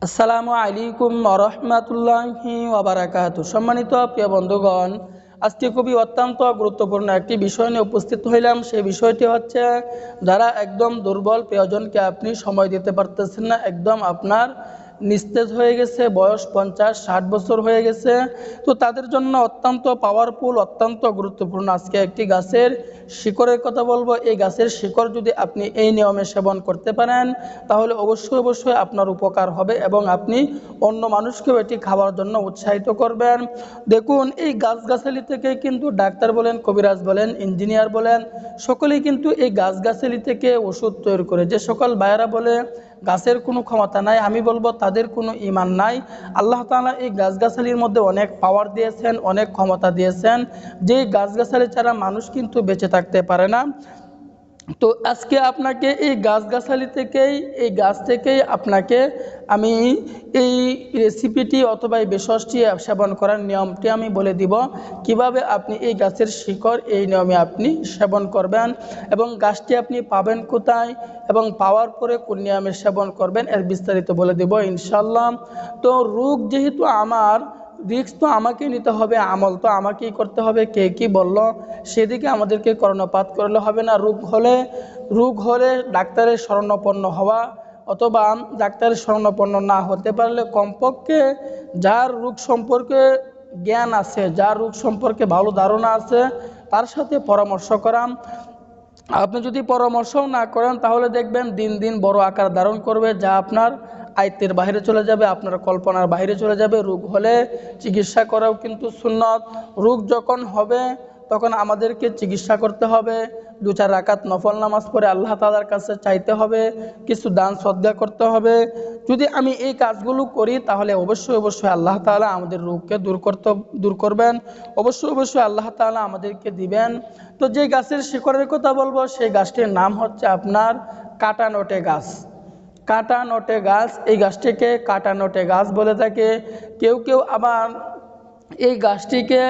আসসালামু আলাইকুম ওয়া রাহমাতুল্লাহি ওয়া বারাকাতুহু। সম্মানিত প্রিয় বন্ধুগণ, আজকে খুবই অত্যন্ত গুরুত্বপূর্ণ একটি বিষয় নিয়ে উপস্থিত হইলাম। সেই বিষয়টি হচ্ছে, যারা একদম দুর্বল, প্রিয়জনকে আপনি সময় দিতে পারতেছেন না, একদম আপনার নিস্তেজ হয়ে গেছে, বয়স 50-60 বছর হয়ে গেছে, তো তাদের জন্য অত্যন্ত পাওয়ারফুল, অত্যন্ত গুরুত্বপূর্ণ আজকে একটি গাছের শিকড়ের কথা বলবো। এই গাছের শিকড় যদি আপনি এই নিয়মে সেবন করতে পারেন, তাহলে অবশ্যই অবশ্যই আপনার উপকার হবে এবং আপনি অন্য মানুষকেও এটি খাওয়ার জন্য উৎসাহিত করবেন। দেখুন, এই গাছগাছালি থেকে কিন্তু ডাক্তার বলেন, কবিরাজ বলেন, ইঞ্জিনিয়ার বলেন, সকলেই কিন্তু এই গাছগাছালি থেকে ওষুধ তৈরি করে। যে সকল ভাইয়েরা বলে গাছের কোনো ক্ষমতা নাই, আমি বলবো তাদের কোনো ঈমান নাই। আল্লাহ তাআলা এই গাছগাছালির মধ্যে অনেক পাওয়ার দিয়েছেন, অনেক ক্ষমতা দিয়েছেন, যে গাছগাছালি ছাড়া মানুষ কিন্তু বেঁচে থাকতে পারে না। তো আজকে আপনাকে এই এই গাছ থেকেই আপনাকে আমি এই রেসিপিটি অথবা এই ভেষজটি সেবন করার নিয়মটি আমি বলে দিব, কিভাবে আপনি এই গাছের শিকড় এই নিয়মে আপনি সেবন করবেন এবং গাছটি আপনি পাবেন কোথায় এবং পাওয়ার পরে কোন নিয়মে সেবন করবেন, এর বিস্তারিত বলে দেব ইনশাল্লাহ। তো রোগ যেহেতু আমার, রিস্ক তো আমাকে নিতে হবে, আমল তো আমাকেই করতে হবে। কে কি বলল সেদিকে আমাদেরকে কর্ণপাত করলে হবে না। রোগ হলে ডাক্তারের শরণাপন্ন হওয়া, অথবা ডাক্তারের শরণাপন্ন না হতে পারলে কমপক্ষে যার রোগ সম্পর্কে জ্ঞান আছে, যার রোগ সম্পর্কে ভালো ধারণা আছে, তার সাথে পরামর্শ করা। আপনি যদি পরামর্শও না করেন, তাহলে দেখবেন দিন দিন বড় আকার ধারণ করবে, যা আপনার আয়ত্তের বাইরে চলে যাবে, আপনার কল্পনার বাইরে চলে যাবে। রোগ হলে চিকিৎসা করাও কিন্তু সুন্নত। রোগ যখন হবে তখন আমাদেরকে চিকিৎসা করতে হবে, 2-4 রাকাত নফল নামাজ পড়ে আল্লাহ তাআলার কাছে চাইতে হবে, কিছু দান সদকা করতে হবে। যদি আমি এই কাজগুলো করি, তাহলে অবশ্যই অবশ্যই আল্লাহ তাআলা আমাদের রোগকে দূর করবেন, অবশ্যই অবশ্যই আল্লাহ তাআলা আমাদেরকে দিবেন। তো যে গাছের শিকড়ের কথা বলবো, সেই গাছটির নাম হচ্ছে আপনার কাটানোটে গাছ। কাটানোটে গাছ, এই গাছটিকে কাটানোটে গাছ বলে থাকে। কেউ কেউ আবার এই গাছটিকে,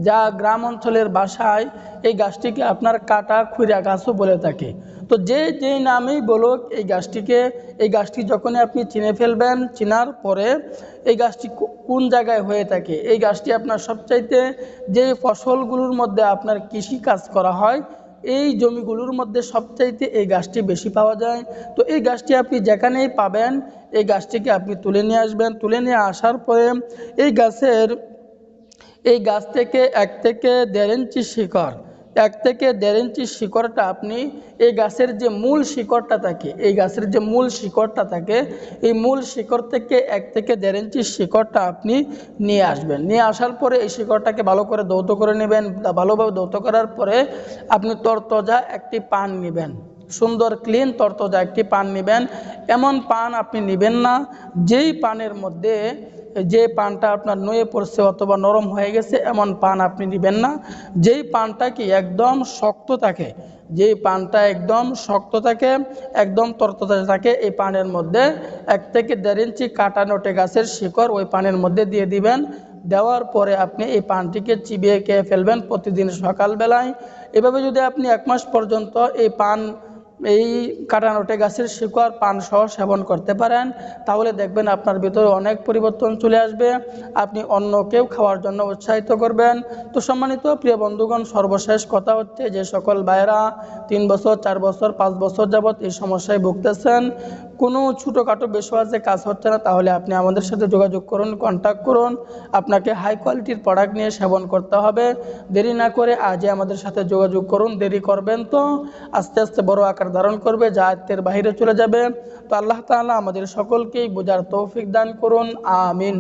যা গ্রাম অঞ্চলের ভাষায়, এই গাছটিকে আপনার কাটা খুঁড়া গাছও বলে থাকে। তো যেই নামেই বলুক, এই গাছটি যখনই আপনি চিনে ফেলবেন, চিনার পরে এই গাছটি কোন জায়গায় হয়ে থাকে, এই গাছটি আপনার সবচাইতে যে ফসলগুলোর মধ্যে আপনার কৃষি কাজ করা হয়, এই জমিগুলোর মধ্যে সবচাইতে এই গাছটি বেশি পাওয়া যায়। তো এই গাছটি আপনি যেখানেই পাবেন, এই গাছটিকে আপনি তুলে নিয়ে আসবেন। তুলে নিয়ে আসার পরে এই গাছ থেকে 1 থেকে 1.5 ইঞ্চি শিকড়, 1 থেকে 1.5 ইঞ্চি শিকড়টা আপনি, এই গাছের যে মূল শিকড়টা থাকে, এই মূল শিকড় থেকে 1 থেকে 1.5 ইঞ্চি শিকড়টা আপনি নিয়ে আসবেন। নিয়ে আসার পরে এই শিকড়টাকে ভালো করে ধৌত করে নেবেন। ভালোভাবে ধৌত করার পরে আপনি তরতাজা একটি পান নেবেন, সুন্দর ক্লিন তরতাজা একটি পান নেবেন। এমন পান আপনি নেবেন না যেই পানের মধ্যে, যে পানটা আপনার নুয়ে পড়ছে অথবা নরম হয়ে গেছে, এমন পান আপনি নেবেন না। যেই পানটা কি একদম শক্ত থাকে, একদম তরতাজা থাকে, এই পানের মধ্যে 1 থেকে 1.5 ইঞ্চি কাটানোটে গাছের শিকড় ওই পানের মধ্যে দিয়ে দিবেন। দেওয়ার পরে আপনি এই পানটিকে চিবিয়ে খেয়ে ফেলবেন প্রতিদিন সকালবেলায়। এভাবে যদি আপনি 1 মাস পর্যন্ত এই কাটানোটে গাছের শিকড় পান সহ সেবন করতে পারেন, তাহলে দেখবেন আপনার ভিতরে অনেক পরিবর্তন চলে আসবে, আপনি অন্যকেও খাওয়ার জন্য উৎসাহিত করবেন। তো সম্মানিত প্রিয় বন্ধুগণ, সর্বশেষ কথা হচ্ছে, যে সকল ভাইয়েরা 3 বছর, 4 বছর, 5 বছর যাবৎ এই সমস্যায় ভুগতেছেন, কোনো ছোটোখাটো বেসওয়াজে কাজ হচ্ছে না, তাহলে আপনি আমাদের সাথে যোগাযোগ করুন, কন্ট্যাক্ট করুন। আপনাকে হাই কোয়ালিটির প্রোডাক্ট নিয়ে সেবন করতে হবে। দেরি না করে আজই আমাদের সাথে যোগাযোগ করুন। দেরি করবেন তো আস্তে আস্তে বড় আকার ধারণ করবে, যা আয়ত্তের বাইরে চলে যাবে। তো আল্লাহ তাআলা আমাদের সকলকেই বোঝার তৌফিক দান করুন, আমিন।